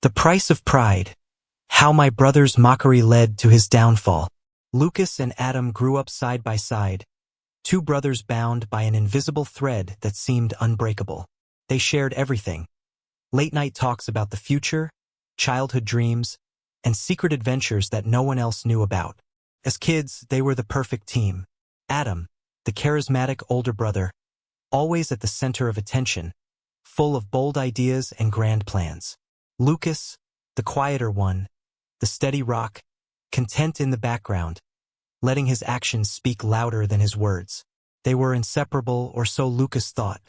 The Price of Pride. How My Brother's Mockery Led to His Downfall. Lucas and Adam grew up side by side, two brothers bound by an invisible thread that seemed unbreakable. They shared everything. Late-night talks about the future, childhood dreams, and secret adventures that no one else knew about. As kids, they were the perfect team. Adam, the charismatic older brother, always at the center of attention, full of bold ideas and grand plans. Lucas, the quieter one, the steady rock, content in the background, letting his actions speak louder than his words. They were inseparable, or so Lucas thought.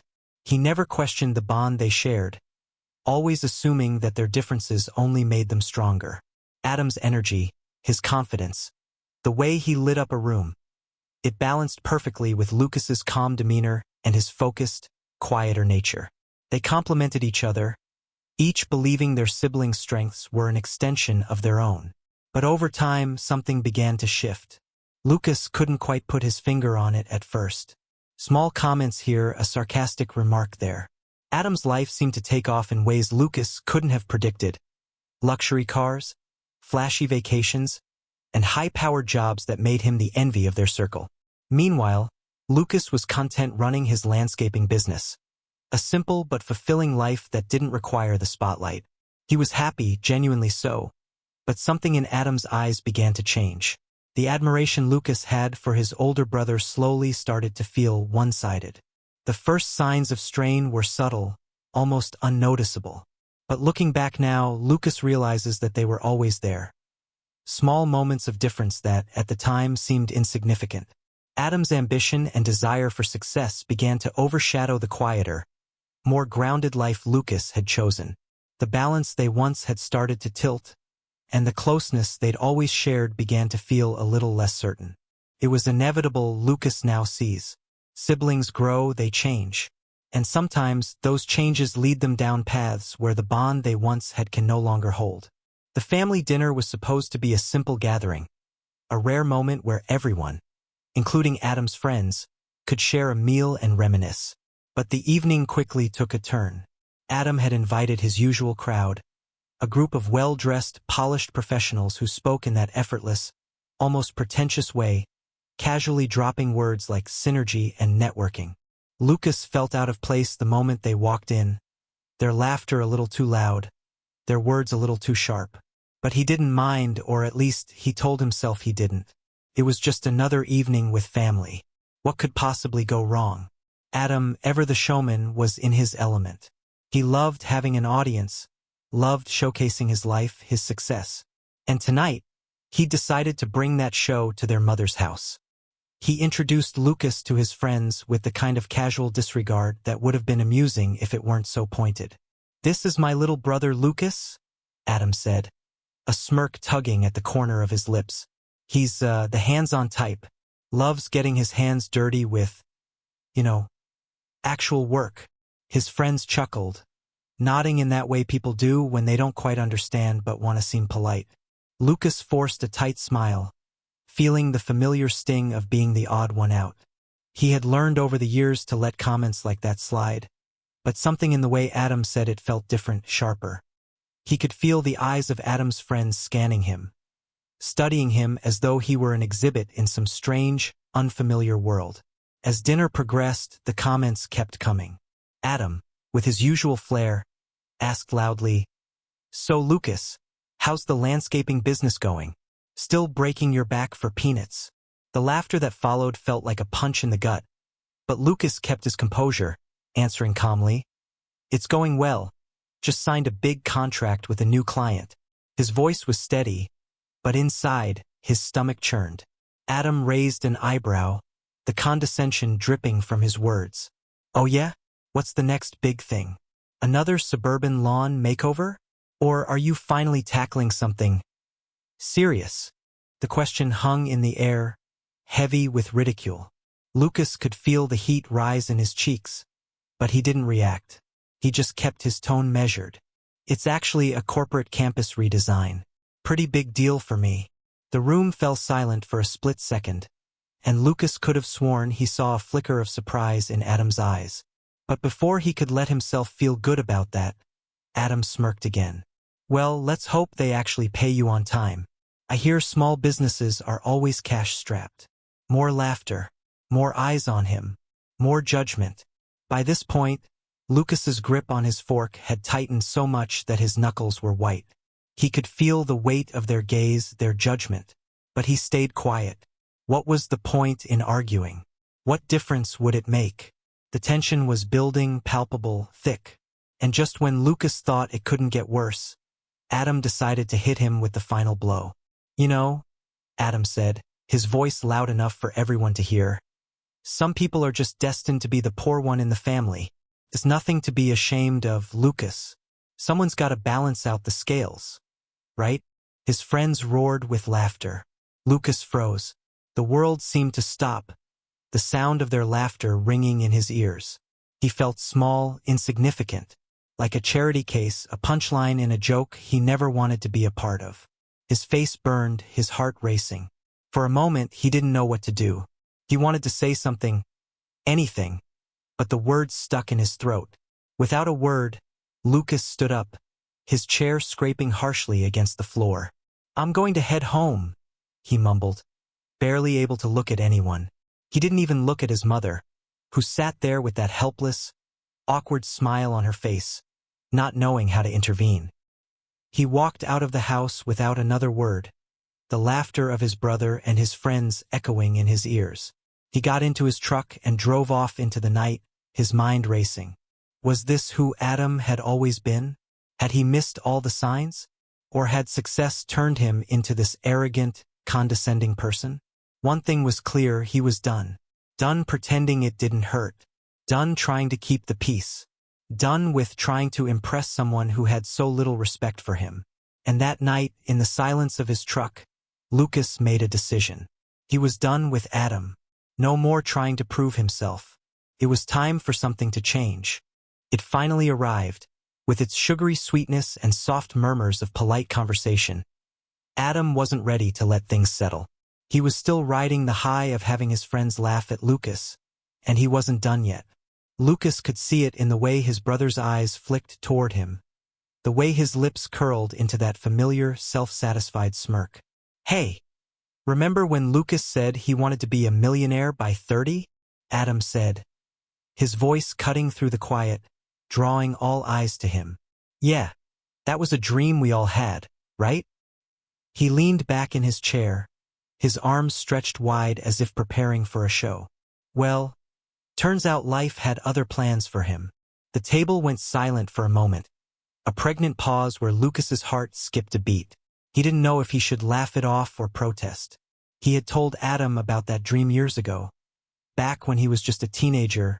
He never questioned the bond they shared, always assuming that their differences only made them stronger. Adam's energy, his confidence, the way he lit up a room, it balanced perfectly with Lucas's calm demeanor and his focused, quieter nature. They complemented each other, each believing their siblings' strengths were an extension of their own. But over time, something began to shift. Lucas couldn't quite put his finger on it at first. Small comments here, a sarcastic remark there. Adam's life seemed to take off in ways Lucas couldn't have predicted. Luxury cars, flashy vacations, and high-powered jobs that made him the envy of their circle. Meanwhile, Lucas was content running his landscaping business. A simple but fulfilling life that didn't require the spotlight. He was happy, genuinely so. But something in Adam's eyes began to change. The admiration Lucas had for his older brother slowly started to feel one-sided. The first signs of strain were subtle, almost unnoticeable. But looking back now, Lucas realizes that they were always there. Small moments of difference that, at the time, seemed insignificant. Adam's ambition and desire for success began to overshadow the quieter, more grounded life Lucas had chosen. The balance they once had started to tilt, and the closeness they'd always shared began to feel a little less certain. It was inevitable, Lucas now sees. Siblings grow, they change. And sometimes, those changes lead them down paths where the bond they once had can no longer hold. The family dinner was supposed to be a simple gathering, a rare moment where everyone, including Adam's friends, could share a meal and reminisce. But the evening quickly took a turn. Adam had invited his usual crowd, a group of well-dressed, polished professionals who spoke in that effortless, almost pretentious way, casually dropping words like synergy and networking. Lucas felt out of place the moment they walked in, their laughter a little too loud, their words a little too sharp. But he didn't mind, or at least he told himself he didn't. It was just another evening with family. What could possibly go wrong? Adam, ever the showman, was in his element. He loved having an audience, loved showcasing his life, his success. And tonight, he decided to bring that show to their mother's house. He introduced Lucas to his friends with the kind of casual disregard that would have been amusing if it weren't so pointed. "This is my little brother Lucas," Adam said, a smirk tugging at the corner of his lips. "He's the hands-on type, loves getting his hands dirty with, actual work." His friends chuckled, nodding in that way people do when they don't quite understand but want to seem polite. Lucas forced a tight smile, feeling the familiar sting of being the odd one out. He had learned over the years to let comments like that slide, but something in the way Adam said it felt different, sharper. He could feel the eyes of Adam's friends scanning him, studying him as though he were an exhibit in some strange, unfamiliar world. As dinner progressed, the comments kept coming. Adam, with his usual flair, asked loudly, "So Lucas, how's the landscaping business going? Still breaking your back for peanuts?" The laughter that followed felt like a punch in the gut, but Lucas kept his composure, answering calmly, "It's going well. Just signed a big contract with a new client." His voice was steady, but inside, his stomach churned. Adam raised an eyebrow, the condescension dripping from his words. "Oh yeah? What's the next big thing? Another suburban lawn makeover? Or are you finally tackling something serious?" The question hung in the air, heavy with ridicule. Lucas could feel the heat rise in his cheeks, but he didn't react. He just kept his tone measured. "It's actually a corporate campus redesign. Pretty big deal for me." The room fell silent for a split second, and Lucas could have sworn he saw a flicker of surprise in Adam's eyes. But before he could let himself feel good about that, Adam smirked again. Well, let's hope they actually pay you on time. I hear small businesses are always cash-strapped. More laughter. More eyes on him. More judgment. By this point, Lucas's grip on his fork had tightened so much that his knuckles were white. He could feel the weight of their gaze, their judgment. But he stayed quiet. What was the point in arguing? What difference would it make? The tension was building, palpable, thick. And just when Lucas thought it couldn't get worse, Adam decided to hit him with the final blow. You know, Adam said, his voice loud enough for everyone to hear, some people are just destined to be the poor one in the family. There's nothing to be ashamed of, Lucas. Someone's got to balance out the scales. Right? His friends roared with laughter. Lucas froze. The world seemed to stop, the sound of their laughter ringing in his ears. He felt small, insignificant, like a charity case, a punchline in a joke he never wanted to be a part of. His face burned, his heart racing. For a moment, he didn't know what to do. He wanted to say something, anything, but the words stuck in his throat. Without a word, Lucas stood up, his chair scraping harshly against the floor. I'm going to head home, he mumbled, barely able to look at anyone. He didn't even look at his mother, who sat there with that helpless, awkward smile on her face, not knowing how to intervene. He walked out of the house without another word, the laughter of his brother and his friends echoing in his ears. He got into his truck and drove off into the night, his mind racing. Was this who Adam had always been? Had he missed all the signs? Or had success turned him into this arrogant, condescending person? One thing was clear, he was done. Done pretending it didn't hurt. Done trying to keep the peace. Done with trying to impress someone who had so little respect for him. And that night, in the silence of his truck, Lucas made a decision. He was done with Adam. No more trying to prove himself. It was time for something to change. It finally arrived, with its sugary sweetness and soft murmurs of polite conversation. Adam wasn't ready to let things settle. He was still riding the high of having his friends laugh at Lucas, and he wasn't done yet. Lucas could see it in the way his brother's eyes flicked toward him, the way his lips curled into that familiar, self-satisfied smirk. Hey, remember when Lucas said he wanted to be a millionaire by 30? Adam said, his voice cutting through the quiet, drawing all eyes to him. Yeah, that was a dream we all had, right? He leaned back in his chair, his arms stretched wide as if preparing for a show. Well, turns out life had other plans for him. The table went silent for a moment, a pregnant pause where Lucas's heart skipped a beat. He didn't know if he should laugh it off or protest. He had told Adam about that dream years ago, back when he was just a teenager,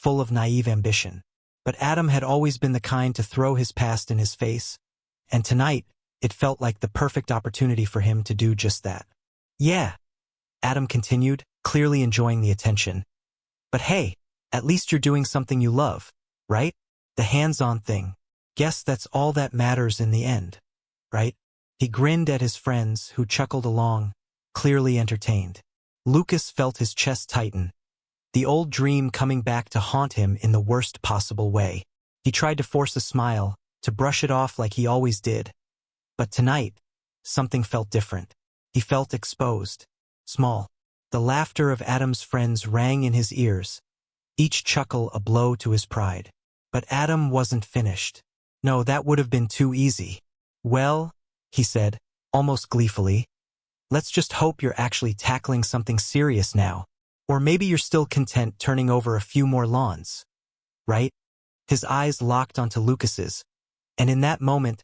full of naive ambition. But Adam had always been the kind to throw his past in his face, and tonight, it felt like the perfect opportunity for him to do just that. Yeah, Adam continued, clearly enjoying the attention. But hey, at least you're doing something you love, right? The hands-on thing. Guess that's all that matters in the end, right? He grinned at his friends, who chuckled along, clearly entertained. Lucas felt his chest tighten, the old dream coming back to haunt him in the worst possible way. He tried to force a smile, to brush it off like he always did. But tonight, something felt different. He felt exposed, small. The laughter of Adam's friends rang in his ears, each chuckle a blow to his pride. But Adam wasn't finished. No, that would have been too easy. Well, he said, almost gleefully, let's just hope you're actually tackling something serious now. Or maybe you're still content turning over a few more lawns. Right? His eyes locked onto Lucas's, and in that moment,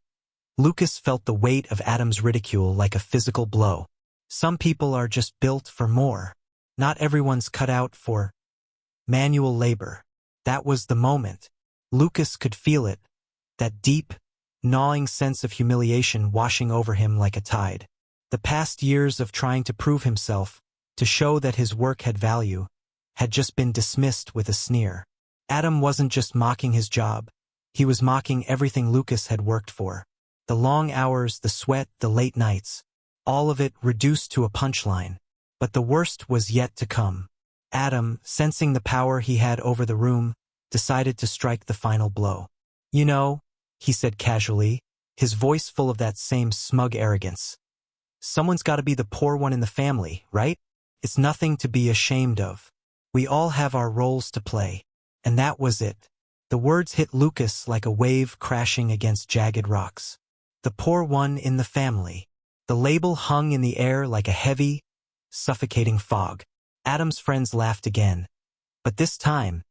Lucas felt the weight of Adam's ridicule like a physical blow. Some people are just built for more. Not everyone's cut out for manual labor. That was the moment. Lucas could feel it, that deep, gnawing sense of humiliation washing over him like a tide. The past years of trying to prove himself, to show that his work had value, had just been dismissed with a sneer. Adam wasn't just mocking his job, he was mocking everything Lucas had worked for. The long hours, the sweat, the late nights, all of it reduced to a punchline. But the worst was yet to come. Adam, sensing the power he had over the room, decided to strike the final blow. You know, he said casually, his voice full of that same smug arrogance. "Someone's got to be the poor one in the family, right? It's nothing to be ashamed of. We all have our roles to play." And that was it. The words hit Lucas like a wave crashing against jagged rocks. The poor one in the family. The label hung in the air like a heavy, suffocating fog. Adam's friends laughed again. But this time,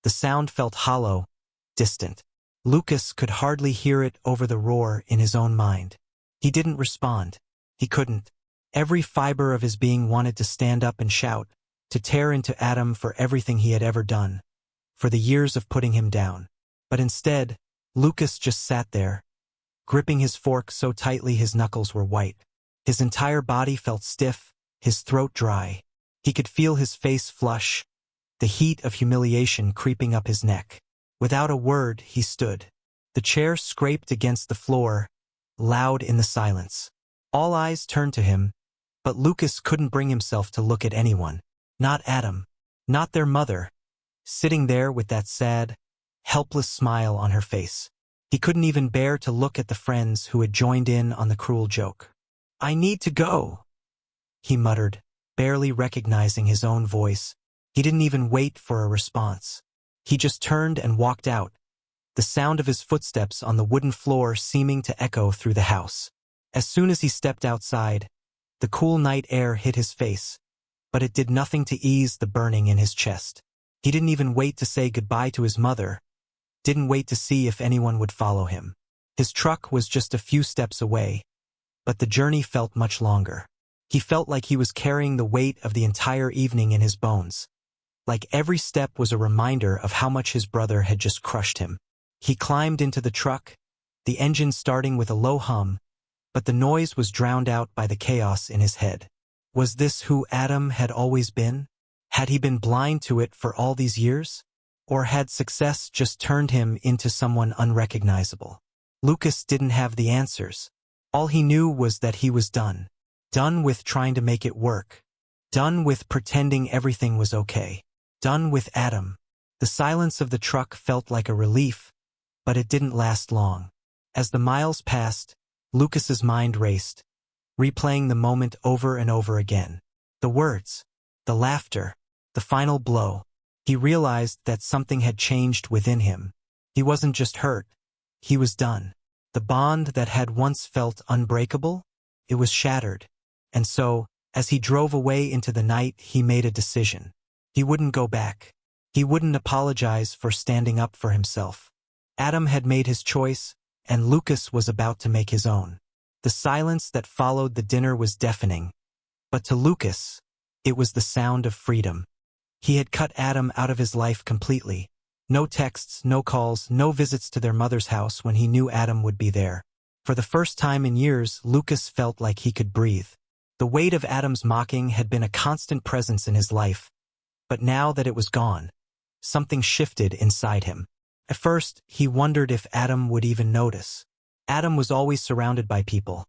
the sound felt hollow, distant. Lucas could hardly hear it over the roar in his own mind. He didn't respond. He couldn't. Every fiber of his being wanted to stand up and shout, to tear into Adam for everything he had ever done, for the years of putting him down. But instead, Lucas just sat there, gripping his fork so tightly his knuckles were white. His entire body felt stiff, his throat dry. He could feel his face flush, the heat of humiliation creeping up his neck. Without a word, he stood. The chair scraped against the floor, loud in the silence. All eyes turned to him, but Lucas couldn't bring himself to look at anyone. Not Adam. Not their mother. Sitting there with that sad, helpless smile on her face. He couldn't even bear to look at the friends who had joined in on the cruel joke. "I need to go," he muttered, barely recognizing his own voice. He didn't even wait for a response. He just turned and walked out, the sound of his footsteps on the wooden floor seeming to echo through the house. As soon as he stepped outside, the cool night air hit his face, but it did nothing to ease the burning in his chest. He didn't even wait to say goodbye to his mother, didn't wait to see if anyone would follow him. His truck was just a few steps away, but the journey felt much longer. He felt like he was carrying the weight of the entire evening in his bones. Like every step was a reminder of how much his brother had just crushed him. He climbed into the truck, the engine starting with a low hum, but the noise was drowned out by the chaos in his head. Was this who Adam had always been? Had he been blind to it for all these years? Or had success just turned him into someone unrecognizable? Lucas didn't have the answers. All he knew was that he was done. Done with trying to make it work. Done with pretending everything was okay. Done with Adam. The silence of the truck felt like a relief, but it didn't last long. As the miles passed, Lucas's mind raced, replaying the moment over and over again. The words, the laughter, the final blow. He realized that something had changed within him. He wasn't just hurt. He was done. The bond that had once felt unbreakable, it was shattered. And so, as he drove away into the night, he made a decision. He wouldn't go back. He wouldn't apologize for standing up for himself. Adam had made his choice, and Lucas was about to make his own. The silence that followed the dinner was deafening, but to Lucas, it was the sound of freedom. He had cut Adam out of his life completely. No texts, no calls, no visits to their mother's house when he knew Adam would be there. For the first time in years, Lucas felt like he could breathe. The weight of Adam's mocking had been a constant presence in his life, but now that it was gone, something shifted inside him. At first, he wondered if Adam would even notice. Adam was always surrounded by people.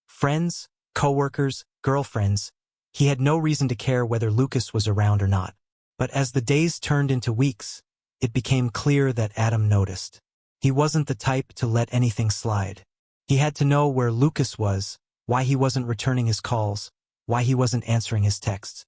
Friends, co-workers, girlfriends. He had no reason to care whether Lucas was around or not. But as the days turned into weeks, it became clear that Adam noticed. He wasn't the type to let anything slide. He had to know where Lucas was, why he wasn't returning his calls, why he wasn't answering his texts.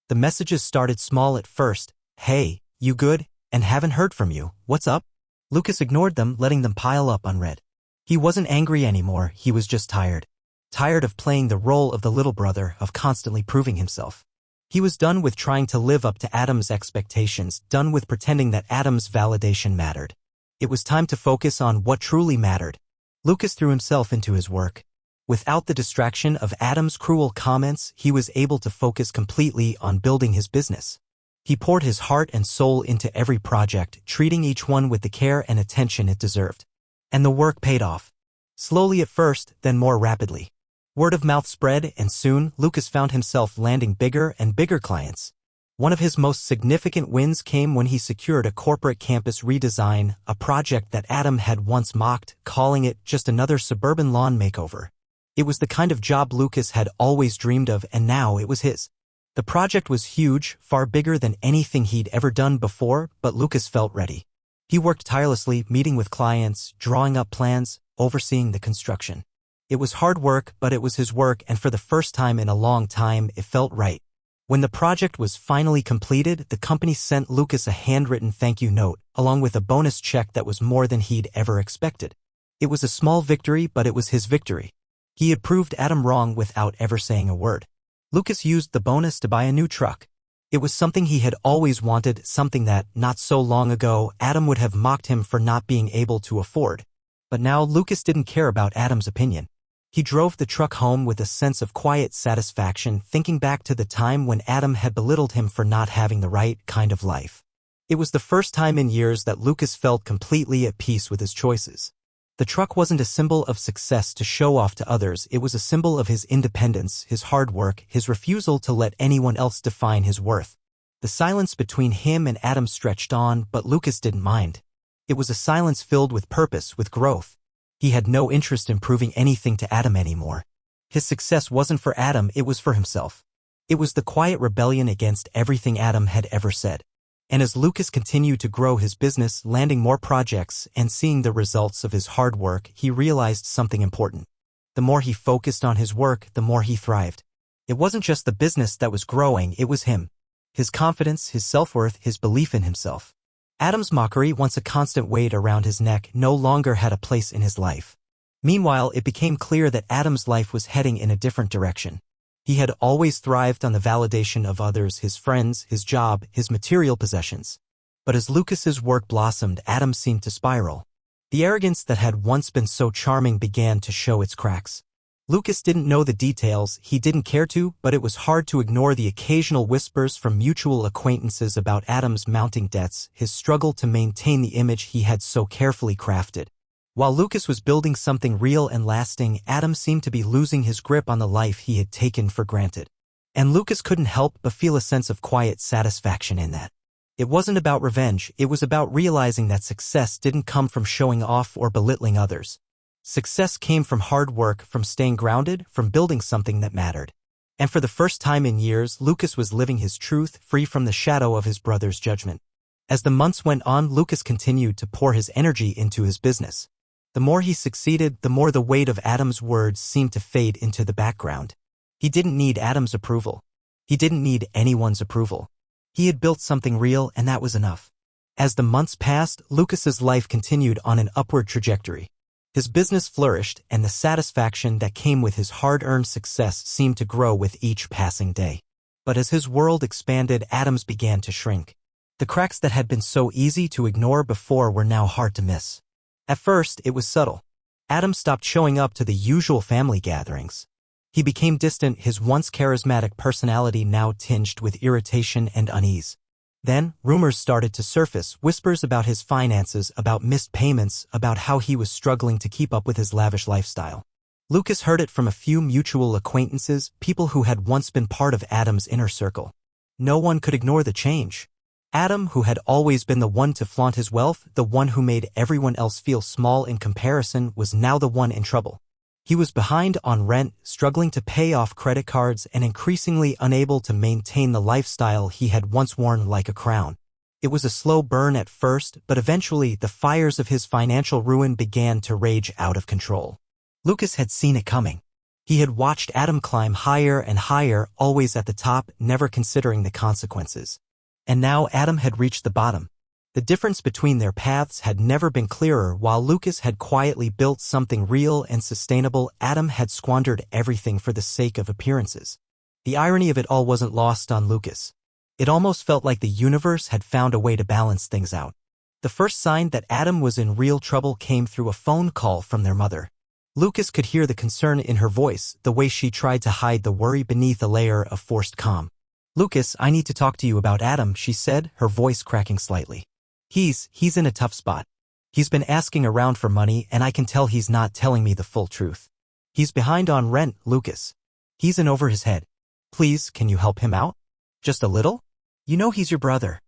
The messages started small at first. "Hey, you good? And haven't heard from you. What's up?" Lucas ignored them, letting them pile up unread. He wasn't angry anymore, he was just tired. Tired of playing the role of the little brother, of constantly proving himself. He was done with trying to live up to Adam's expectations, done with pretending that Adam's validation mattered. It was time to focus on what truly mattered. Lucas threw himself into his work. Without the distraction of Adam's cruel comments, he was able to focus completely on building his business. He poured his heart and soul into every project, treating each one with the care and attention it deserved. And the work paid off. Slowly at first, then more rapidly. Word of mouth spread, and soon, Lucas found himself landing bigger and bigger clients. One of his most significant wins came when he secured a corporate campus redesign, a project that Adam had once mocked, calling it just another suburban lawn makeover. It was the kind of job Lucas had always dreamed of, and now it was his. The project was huge, far bigger than anything he'd ever done before, but Lucas felt ready. He worked tirelessly, meeting with clients, drawing up plans, overseeing the construction. It was hard work, but it was his work, and for the first time in a long time, it felt right. When the project was finally completed, the company sent Lucas a handwritten thank you note, along with a bonus check that was more than he'd ever expected. It was a small victory, but it was his victory. He had proved Adam wrong without ever saying a word. Lucas used the bonus to buy a new truck. It was something he had always wanted, something that, not so long ago, Adam would have mocked him for not being able to afford. But now Lucas didn't care about Adam's opinion. He drove the truck home with a sense of quiet satisfaction, thinking back to the time when Adam had belittled him for not having the right kind of life. It was the first time in years that Lucas felt completely at peace with his choices. The truck wasn't a symbol of success to show off to others, it was a symbol of his independence, his hard work, his refusal to let anyone else define his worth. The silence between him and Adam stretched on, but Lucas didn't mind. It was a silence filled with purpose, with growth. He had no interest in proving anything to Adam anymore. His success wasn't for Adam, it was for himself. It was the quiet rebellion against everything Adam had ever said. And as Lucas continued to grow his business, landing more projects, and seeing the results of his hard work, he realized something important. The more he focused on his work, the more he thrived. It wasn't just the business that was growing, it was him. His confidence, his self-worth, his belief in himself. Adam's mockery, once a constant weight around his neck, no longer had a place in his life. Meanwhile, it became clear that Adam's life was heading in a different direction. He had always thrived on the validation of others, his friends, his job, his material possessions. But as Lucas's work blossomed, Adam seemed to spiral. The arrogance that had once been so charming began to show its cracks. Lucas didn't know the details, he didn't care to, but it was hard to ignore the occasional whispers from mutual acquaintances about Adam's mounting debts, his struggle to maintain the image he had so carefully crafted. While Lucas was building something real and lasting, Adam seemed to be losing his grip on the life he had taken for granted. And Lucas couldn't help but feel a sense of quiet satisfaction in that. It wasn't about revenge, it was about realizing that success didn't come from showing off or belittling others. Success came from hard work, from staying grounded, from building something that mattered. And for the first time in years, Lucas was living his truth, free from the shadow of his brother's judgment. As the months went on, Lucas continued to pour his energy into his business. The more he succeeded, the more the weight of Adam's words seemed to fade into the background. He didn't need Adam's approval. He didn't need anyone's approval. He had built something real, and that was enough. As the months passed, Lucas's life continued on an upward trajectory. His business flourished, and the satisfaction that came with his hard-earned success seemed to grow with each passing day. But as his world expanded, Adam's began to shrink. The cracks that had been so easy to ignore before were now hard to miss. At first, it was subtle. Adam stopped showing up to the usual family gatherings. He became distant, his once charismatic personality now tinged with irritation and unease. Then, rumors started to surface, whispers about his finances, about missed payments, about how he was struggling to keep up with his lavish lifestyle. Lucas heard it from a few mutual acquaintances, people who had once been part of Adam's inner circle. No one could ignore the change. Adam, who had always been the one to flaunt his wealth, the one who made everyone else feel small in comparison, was now the one in trouble. He was behind on rent, struggling to pay off credit cards, and increasingly unable to maintain the lifestyle he had once worn like a crown. It was a slow burn at first, but eventually the fires of his financial ruin began to rage out of control. Lucas had seen it coming. He had watched Adam climb higher and higher, always at the top, never considering the consequences. And now Adam had reached the bottom. The difference between their paths had never been clearer. While Lucas had quietly built something real and sustainable, Adam had squandered everything for the sake of appearances. The irony of it all wasn't lost on Lucas. It almost felt like the universe had found a way to balance things out. The first sign that Adam was in real trouble came through a phone call from their mother. Lucas could hear the concern in her voice, the way she tried to hide the worry beneath a layer of forced calm. "Lucas, I need to talk to you about Adam," she said, her voice cracking slightly. He's in a tough spot. He's been asking around for money, and I can tell he's not telling me the full truth. He's behind on rent, Lucas. He's in over his head. Please, can you help him out? Just a little? You know he's your brother."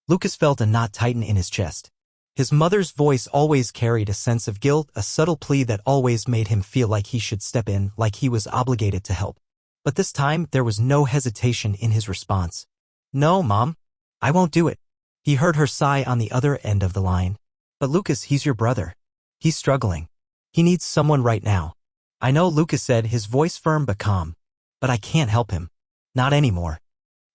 Lucas felt a knot tighten in his chest. His mother's voice always carried a sense of guilt, a subtle plea that always made him feel like he should step in, like he was obligated to help. But this time, there was no hesitation in his response. "No, Mom. I won't do it." He heard her sigh on the other end of the line. "But Lucas, he's your brother. He's struggling. He needs someone right now. I know, Lucas said, his voice firm but calm. But I can't help him. Not anymore.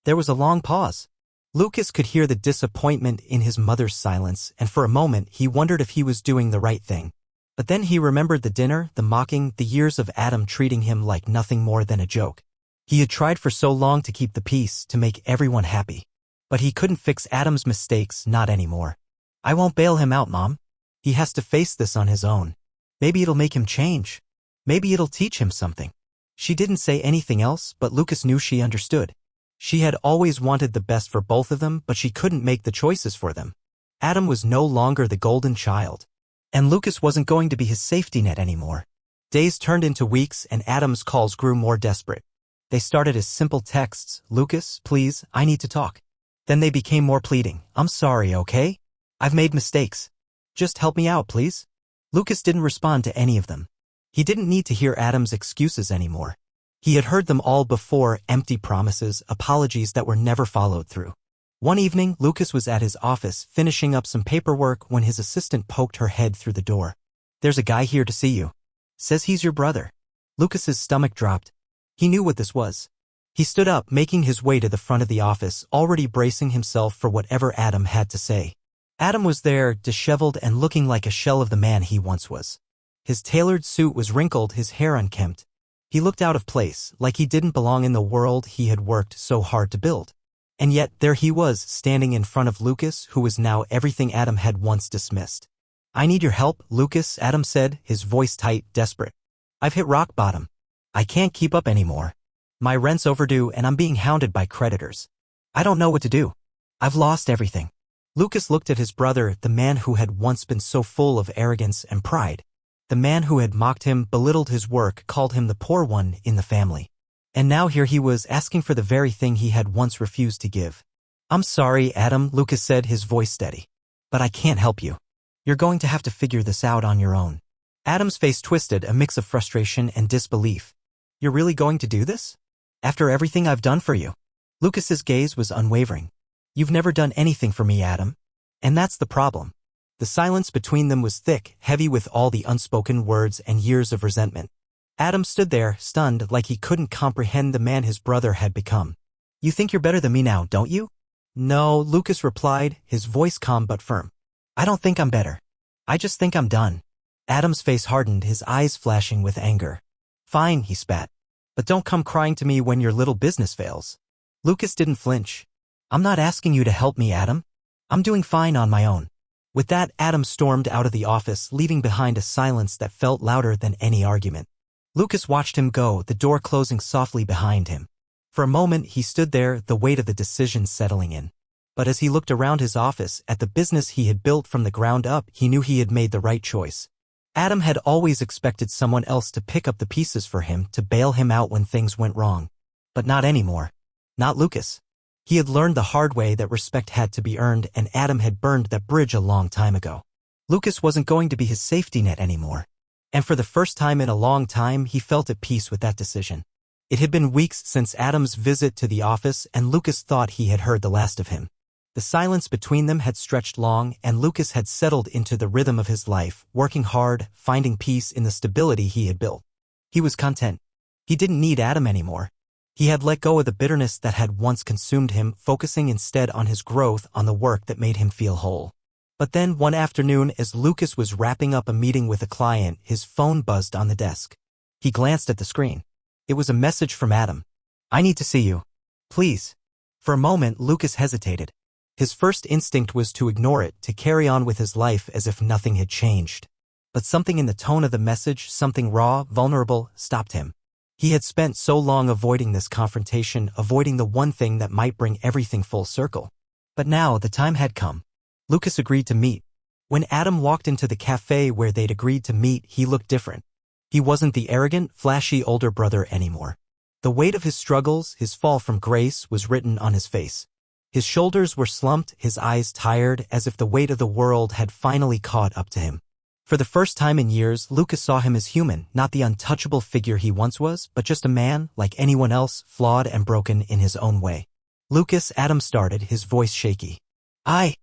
There was a long pause. Lucas could hear the disappointment in his mother's silence, and for a moment he wondered if he was doing the right thing. But then he remembered the dinner, the mocking, the years of Adam treating him like nothing more than a joke. He had tried for so long to keep the peace, to make everyone happy. But he couldn't fix Adam's mistakes, not anymore. I won't bail him out, Mom. He has to face this on his own. Maybe it'll make him change. Maybe it'll teach him something. She didn't say anything else, but Lucas knew she understood. She had always wanted the best for both of them, but she couldn't make the choices for them. Adam was no longer the golden child. And Lucas wasn't going to be his safety net anymore. Days turned into weeks, and Adam's calls grew more desperate. They started as simple texts, "Lucas, please, I need to talk." Then they became more pleading, "I'm sorry, okay? I've made mistakes. Just help me out, please." Lucas didn't respond to any of them. He didn't need to hear Adam's excuses anymore. He had heard them all before, empty promises, apologies that were never followed through. One evening, Lucas was at his office finishing up some paperwork when his assistant poked her head through the door. "There's a guy here to see you. Says he's your brother." Lucas's stomach dropped. He knew what this was. He stood up, making his way to the front of the office, already bracing himself for whatever Adam had to say. Adam was there, disheveled and looking like a shell of the man he once was. His tailored suit was wrinkled, his hair unkempt. He looked out of place, like he didn't belong in the world he had worked so hard to build. And yet, there he was, standing in front of Lucas, who was now everything Adam had once dismissed. "I need your help, Lucas," Adam said, his voice tight, desperate. "I've hit rock bottom. I can't keep up anymore. My rent's overdue and I'm being hounded by creditors. I don't know what to do. I've lost everything." Lucas looked at his brother, the man who had once been so full of arrogance and pride. The man who had mocked him, belittled his work, called him the poor one in the family. And now here he was asking for the very thing he had once refused to give. "I'm sorry, Adam," Lucas said, his voice steady. "But I can't help you. You're going to have to figure this out on your own." Adam's face twisted, a mix of frustration and disbelief. "You're really going to do this? After everything I've done for you?" Lucas's gaze was unwavering. "You've never done anything for me, Adam. And that's the problem." The silence between them was thick, heavy with all the unspoken words and years of resentment. Adam stood there, stunned, like he couldn't comprehend the man his brother had become. "You think you're better than me now, don't you?" "No," Lucas replied, his voice calm but firm. "I don't think I'm better. I just think I'm done." Adam's face hardened, his eyes flashing with anger. "Fine," he spat. "But don't come crying to me when your little business fails." Lucas didn't flinch. "I'm not asking you to help me, Adam. I'm doing fine on my own." With that, Adam stormed out of the office, leaving behind a silence that felt louder than any argument. Lucas watched him go, the door closing softly behind him. For a moment he stood there, the weight of the decision settling in. But as he looked around his office, at the business he had built from the ground up, he knew he had made the right choice. Adam had always expected someone else to pick up the pieces for him, to bail him out when things went wrong. But not anymore. Not Lucas. He had learned the hard way that respect had to be earned, and Adam had burned that bridge a long time ago. Lucas wasn't going to be his safety net anymore. And for the first time in a long time, he felt at peace with that decision. It had been weeks since Adam's visit to the office, and Lucas thought he had heard the last of him. The silence between them had stretched long, and Lucas had settled into the rhythm of his life, working hard, finding peace in the stability he had built. He was content. He didn't need Adam anymore. He had let go of the bitterness that had once consumed him, focusing instead on his growth, on the work that made him feel whole. But then, one afternoon, as Lucas was wrapping up a meeting with a client, his phone buzzed on the desk. He glanced at the screen. It was a message from Adam. "I need to see you. Please." For a moment, Lucas hesitated. His first instinct was to ignore it, to carry on with his life as if nothing had changed. But something in the tone of the message, something raw, vulnerable, stopped him. He had spent so long avoiding this confrontation, avoiding the one thing that might bring everything full circle. But now the time had come. Lucas agreed to meet. When Adam walked into the cafe where they'd agreed to meet, he looked different. He wasn't the arrogant, flashy older brother anymore. The weight of his struggles, his fall from grace, was written on his face. His shoulders were slumped, his eyes tired, as if the weight of the world had finally caught up to him. For the first time in years, Lucas saw him as human, not the untouchable figure he once was, but just a man, like anyone else, flawed and broken in his own way. "Lucas," Adam started, his voice shaky. I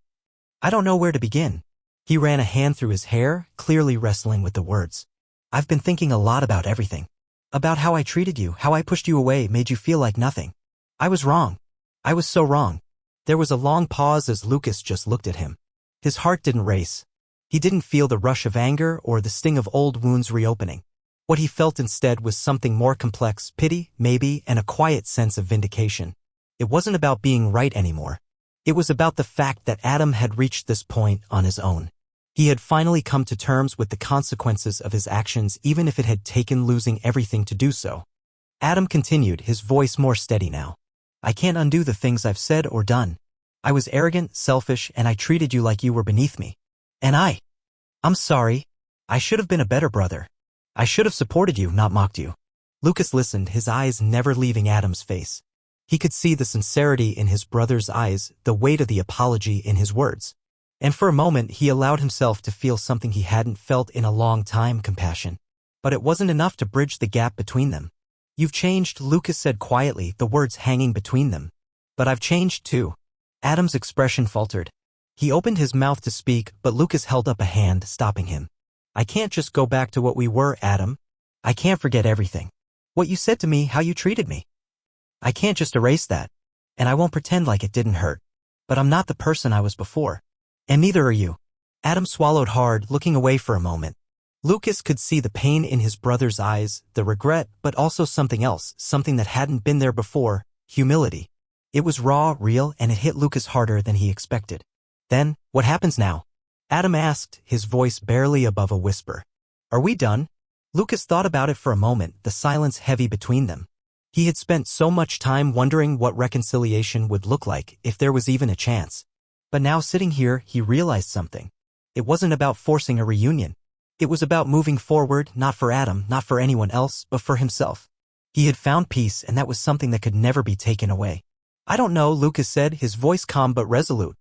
don't know where to begin." He ran a hand through his hair, clearly wrestling with the words. I've been thinking a lot about everything. About how I treated you, how I pushed you away, made you feel like nothing. I was wrong. I was so wrong. There was a long pause as Lucas just looked at him. His heart didn't race. He didn't feel the rush of anger or the sting of old wounds reopening. What he felt instead was something more complex, pity, maybe, and a quiet sense of vindication. It wasn't about being right anymore. It was about the fact that Adam had reached this point on his own. He had finally come to terms with the consequences of his actions, even if it had taken losing everything to do so. Adam continued, his voice more steady now. I can't undo the things I've said or done. I was arrogant, selfish, and I treated you like you were beneath me. And I'm sorry. I should have been a better brother. I should have supported you, not mocked you. Lucas listened, his eyes never leaving Adam's face. He could see the sincerity in his brother's eyes, the weight of the apology in his words. And for a moment he allowed himself to feel something he hadn't felt in a long time, compassion. But it wasn't enough to bridge the gap between them. You've changed, Lucas said quietly, the words hanging between them. But I've changed too. Adam's expression faltered. He opened his mouth to speak, but Lucas held up a hand, stopping him. I can't just go back to what we were, Adam. I can't forget everything. What you said to me, how you treated me. I can't just erase that. And I won't pretend like it didn't hurt. But I'm not the person I was before. And neither are you. Adam swallowed hard, looking away for a moment. Lucas could see the pain in his brother's eyes, the regret, but also something else, something that hadn't been there before, humility. It was raw, real, and it hit Lucas harder than he expected. Then, what happens now? Adam asked, his voice barely above a whisper. Are we done? Lucas thought about it for a moment, the silence heavy between them. He had spent so much time wondering what reconciliation would look like, if there was even a chance. But now sitting here, he realized something. It wasn't about forcing a reunion. It was about moving forward, not for Adam, not for anyone else, but for himself. He had found peace, and that was something that could never be taken away. I don't know, Lucas said, his voice calm but resolute.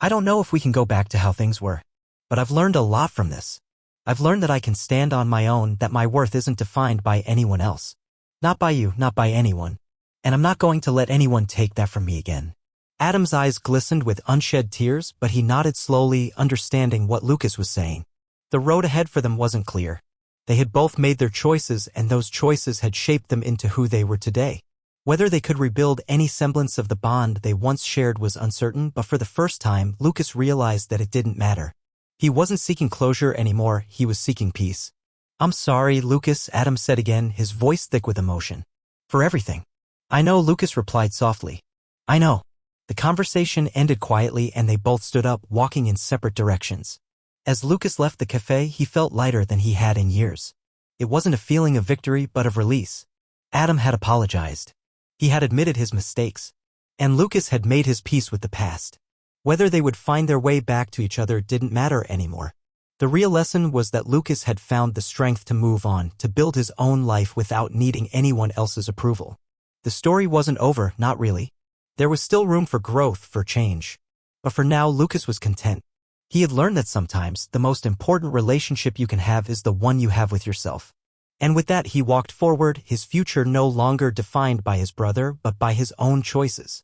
I don't know if we can go back to how things were. But I've learned a lot from this. I've learned that I can stand on my own, that my worth isn't defined by anyone else. Not by you, not by anyone. And I'm not going to let anyone take that from me again. Adam's eyes glistened with unshed tears, but he nodded slowly, understanding what Lucas was saying. The road ahead for them wasn't clear. They had both made their choices, and those choices had shaped them into who they were today. Whether they could rebuild any semblance of the bond they once shared was uncertain, but for the first time, Lucas realized that it didn't matter. He wasn't seeking closure anymore, he was seeking peace. I'm sorry, Lucas, Adam said again, his voice thick with emotion. For everything. I know, Lucas replied softly. I know. The conversation ended quietly and they both stood up, walking in separate directions. As Lucas left the cafe, he felt lighter than he had in years. It wasn't a feeling of victory, but of release. Adam had apologized. He had admitted his mistakes. And Lucas had made his peace with the past. Whether they would find their way back to each other didn't matter anymore. The real lesson was that Lucas had found the strength to move on, to build his own life without needing anyone else's approval. The story wasn't over, not really. There was still room for growth, for change. But for now, Lucas was content. He had learned that sometimes the most important relationship you can have is the one you have with yourself. And with that, he walked forward, his future no longer defined by his brother, but by his own choices.